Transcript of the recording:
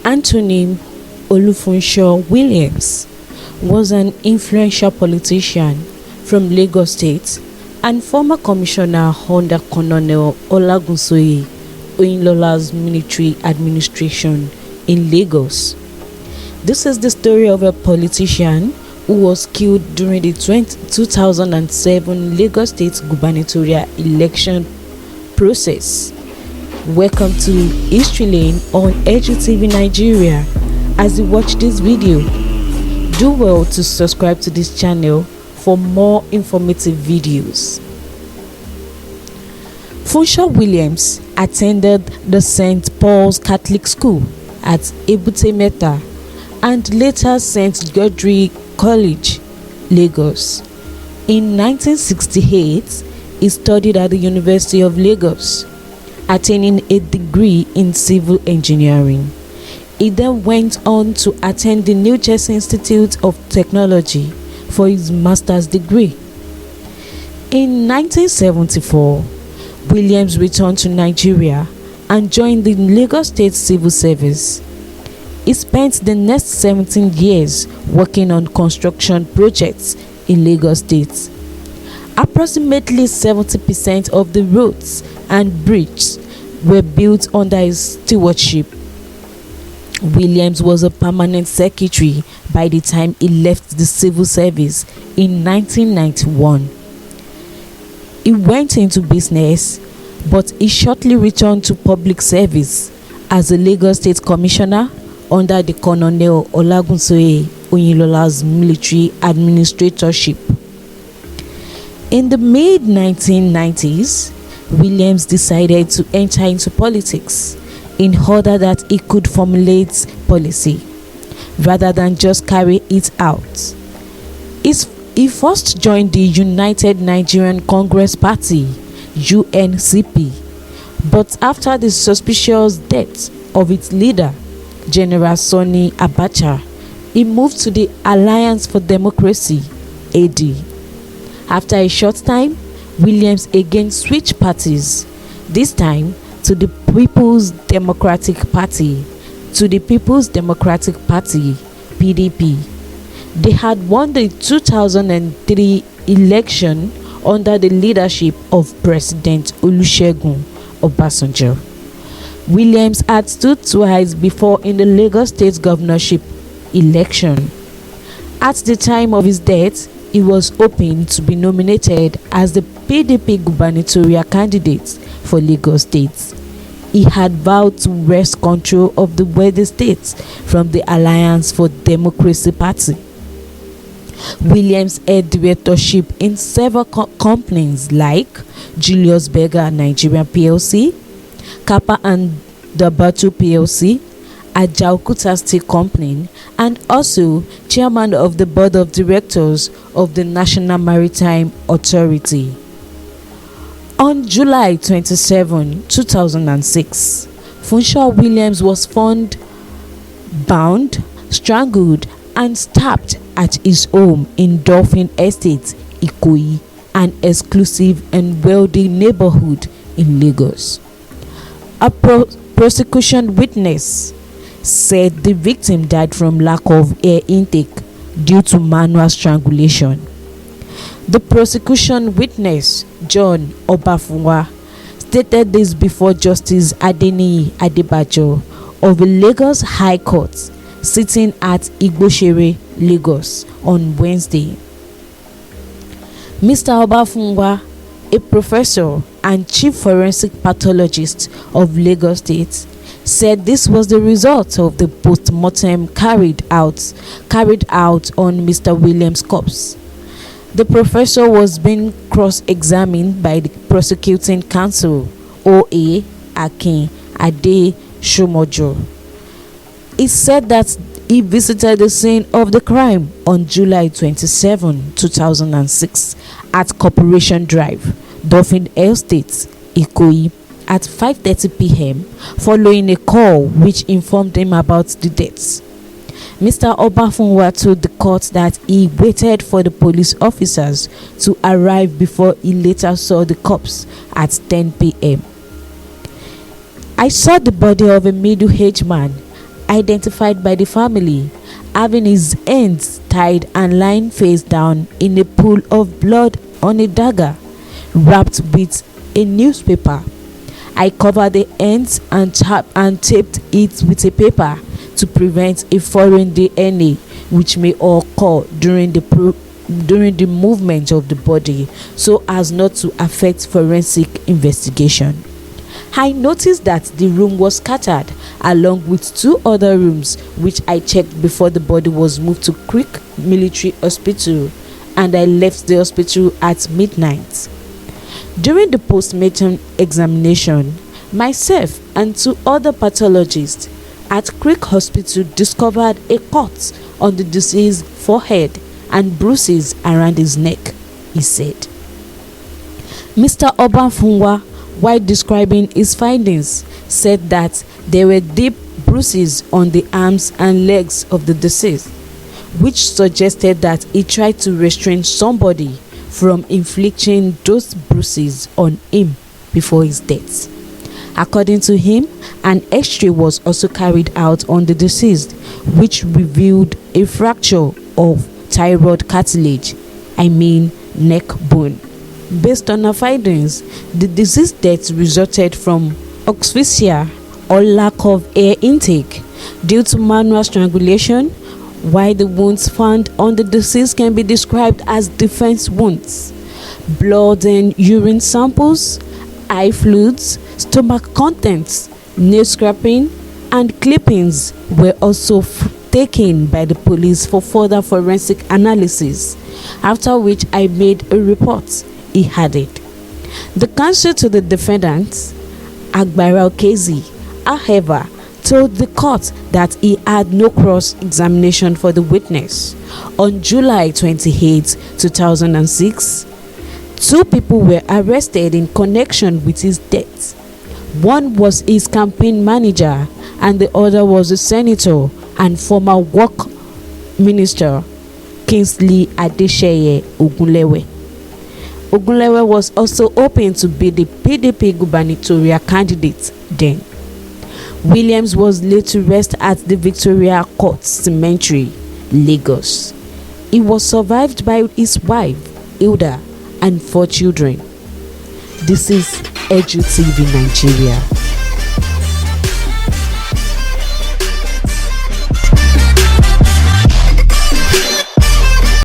Anthony Folorunsho Williams was an influential politician from Lagos State and former commissioner under Colonel Olagunsoye Oyinlola's military administration in Lagos. This is the story of a politician who was killed during the 2007 Lagos State gubernatorial election process. Welcome to History Lane on EduTV Nigeria. As you watch this video, do well to subscribe to this channel for more informative videos. Folorunsho Williams attended the St. Paul's Catholic School at Ebute Metta and later St. George College, Lagos. In 1968, he studied at the University of Lagos, attaining a degree in civil engineering. He then went on to attend the New Jersey Institute of Technology for his master's degree. In 1974, Williams returned to Nigeria and joined the Lagos State Civil Service. He spent the next 17 years working on construction projects in Lagos State. Approximately 70% of the roads and bridges were built under his stewardship. Williams was a permanent secretary by the time he left the civil service in 1991. He went into business, but he shortly returned to public service as a Lagos State Commissioner under the Colonel Olagunsoye Oyinlola's military administratorship. In the mid-1990s, Williams decided to enter into politics in order that he could formulate policy rather than just carry it out. He first joined the United Nigerian Congress Party (UNCP), but after the suspicious death of its leader, General Sani Abacha, he moved to the Alliance for Democracy (AD). After a short time, Williams again switched parties, this time to the People's Democratic Party (PDP). They had won the 2003 election under the leadership of President Olusegun Obasanjo. Williams had stood twice before in the Lagos State governorship election. At the time of his death, he was hoping to be nominated as the PDP gubernatorial candidate for Lagos State. He had vowed to wrest control of the Western states from the Alliance for Democracy Party. Williams held directorship in several companies like Julius Berger Nigeria PLC, Kappa and Dabatu PLC, Ajaokuta Steel Company, and also chairman of the board of directors of the National Maritime Authority. On July 27, 2006, Folorunsho Williams was found bound, strangled, and stabbed at his home in Dolphin Estate, Ikoyi, an exclusive and wealthy neighborhood in Lagos. A prosecution witness said the victim died from lack of air intake due to manual strangulation. The prosecution witness, John Obafunwa, stated this before Justice Adeniyi Adebajo of the Lagos High Court, sitting at Igbosere, Lagos, on Wednesday. Mr. Obafunwa, a professor and chief forensic pathologist of Lagos State, said this was the result of the post-mortem carried out on Mr. Williams' corpse. The professor was being cross-examined by the prosecuting counsel, O.A. Akin Ade Shomojo. He said that he visited the scene of the crime on July 27, 2006 at Corporation Drive, Dolphin Estate, Ikoyi, at 5:30 p.m. following a call which informed him about the deaths. Mr. Obafunwa told the court that he waited for the police officers to arrive before he later saw the corpse at 10 p.m. I saw the body of a middle-aged man identified by the family, having his hands tied and lying face down in a pool of blood on a dagger wrapped with a newspaper. I covered the ends and taped it with a paper to prevent a foreign DNA which may occur during the movement of the body, so as not to affect forensic investigation. I noticed that the room was scattered along with 2 other rooms which I checked before the body was moved to Creek Military Hospital, and I left the hospital at midnight. During the post-mortem examination, myself and 2 other pathologists at Creek Hospital discovered a cut on the deceased's forehead and bruises around his neck, he said. Mr. Obanfunwa, while describing his findings, said that there were deep bruises on the arms and legs of the deceased, which suggested that he tried to restrain somebody from inflicting those bruises on him before his death. According to him, an X-ray was also carried out on the deceased, which revealed a fracture of thyroid cartilage, neck bone. Based on our findings, the deceased death resulted from asphyxia or lack of air intake due to manual strangulation, while the wounds found on the deceased can be described as defense wounds. Blood and urine samples, eye fluids, stomach contents, nail scraping, and clippings were also taken by the police for further forensic analysis, after which I made a report, he added. The counsel to the defendant, Agbara Okezi, however, told the court that he had no cross-examination for the witness. On July 28, 2006, 2 people were arrested in connection with his death. One was his campaign manager and the other was a senator and former work minister, Kingsley Adesheye Ogunlewe. Ogunlewe was also hoping to be the PDP gubernatorial candidate then. Williams was laid to rest at the Victoria Court Cemetery, Lagos. He was survived by his wife, Hilda, and 4 children. This is Edu TV Nigeria.